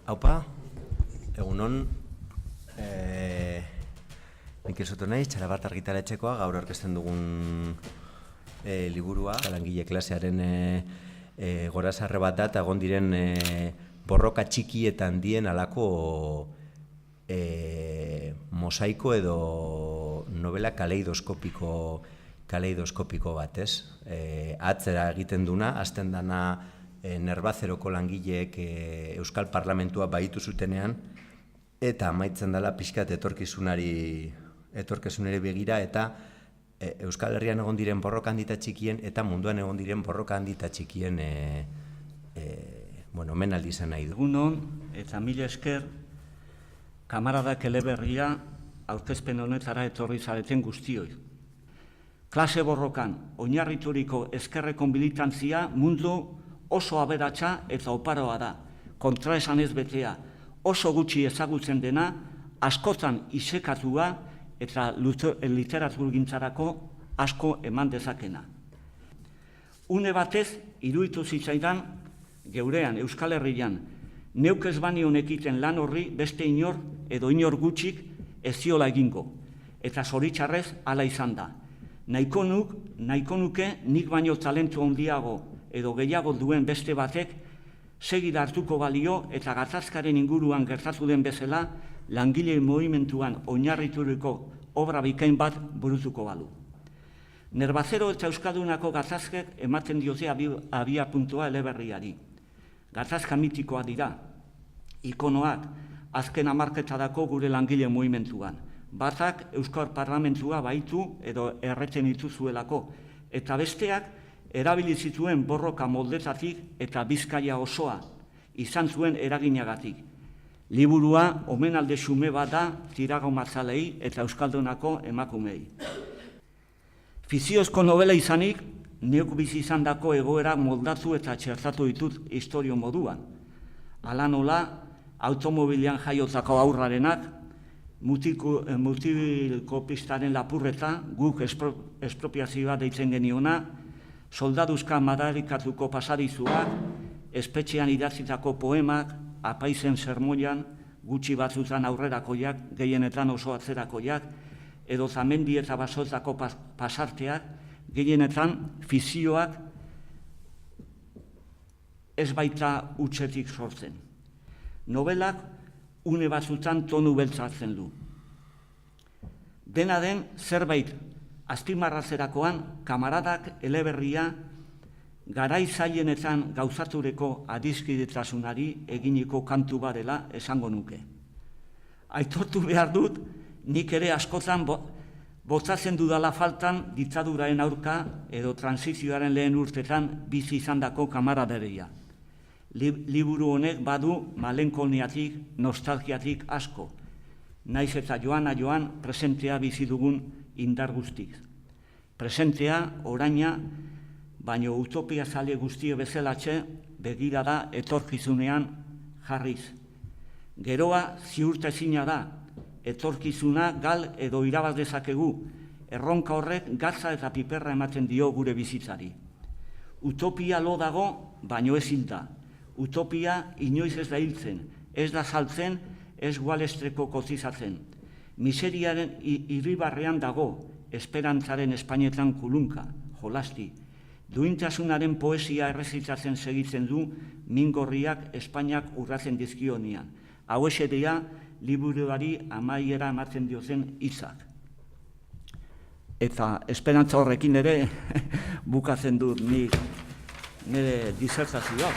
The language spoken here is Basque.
Haupa, egunon, Mikel Soto naiz, Txarabat argitaletxekoa, gaur aurkezten dugun liburua, langile klasearen gorazarre bat da, eta egon diren borroka txiki eta handien alako mosaiko edo novela kaleidoskopiko bat, ez? Atzera egiten duna, hasten dana Nerbazeroko langileek Euskal Parlamentua baitu zutenean, eta amaitzen dela pixkat etorkizunari begira, eta Euskal Herrian egon diren borroka handita txikien, eta munduan egon diren borroka handita txikien omenaldi izan nahi du. Egunon, eta mila esker, kamaradak eleberria aurkezpen honetara etorri zareten guztioi. Klase borrokan, oinarrituriko ezkerreko militantzia mundu oso aberatsa eta oparoa da, kontraesanez betea, oso gutxi ezagutzen dena, askotan isekatua eta literaturgintzarako asko eman dezakena. Une batez, iruditu zitzaidan, geurean, Euskal Herrian, neuk ez bani honekiten lan horri beste inor edo inor gutxik ez ziola egingo, eta zoritxarrez hala izan da. Nahiko nuke nik baino talentu handiago edo gehiago duen beste batek segida hartuko balio eta gatazkaren inguruan gertatu den bezala langile mugimenduan oinarrituriko obra bikain bat burutuko balu. Nerbazero eta Euskaldunako gatazkek ematen diote abia puntua eleberriari. Gatazka mitikoa dira, ikonoak azken hamarketadako gure langile mugimenduan. Batak Euskal Parlamentua baitu edo erreten dituzuelako, eta besteak erabili zituen borroka moldetatik eta Bizkaia osoa izan zuen eraginagatik. Liburua omenalde xume bat da tirago matzalei eta Euskaldunako emakumei. Fiziozko novela izanik, neuk bizi izan dako egoera moldatu eta txertatu ditut historio moduan. Hala nola, automobilian jaiotako aurrarenak, mutilko pistaren lapurreta, guk espropiazioa deitzen geniona, soldaduzka madarikatuko pasadizuak, espetxean idatzitako poemak, apaizen sermoian, gutxi batzutan aurrerakoiak, gehienetan oso atzerakoiak, edo zamendi eta basotako pasarteak, gehienetan fizioak ez baita utxetik sortzen. Novelak une batzutan tonu beltzatzen du. Dena den zerbait azpimarratzerakoan kamaradak eleberria garai zailenetan gauzatureko adiskidetasunari eginiko kantu badela esango nuke. Aitortu behar dut, nik ere askotan botzatzen dudala faltan diktaduraren aurka edo transizioaren lehen urtetan bizi izandako kamaraderia. Liburu honek badu malenkoniatik, nostalgiatik asko. Naiz eta joan presentea bizi dugun indar guztiz. Presentea, oraina, baino utopia zale guztio bezelatxe begira da etorkizunean jarriz. Geroa ziurtezina da, etorkizuna gal edo irabaz dezakegu, erronka horrek gatza eta piperra ematen dio gure bizitzari. Utopia lo dago, baino ez hilda. Utopia inoiz ez da hiltzen, ez da saltzen, ez gualestreko kotizatzen. Miseriaren irribarrean dago, esperantzaren Espainetan kulunka, jolasti. Duintasunaren poesia errezitatzen segitzen du, mingorriak Espainiak urratzen dizkionian. Hau esedea, liburuari amaiera ematen diozen hitzak. Eta esperantza horrekin ere bukatzen dut nire disertazioa.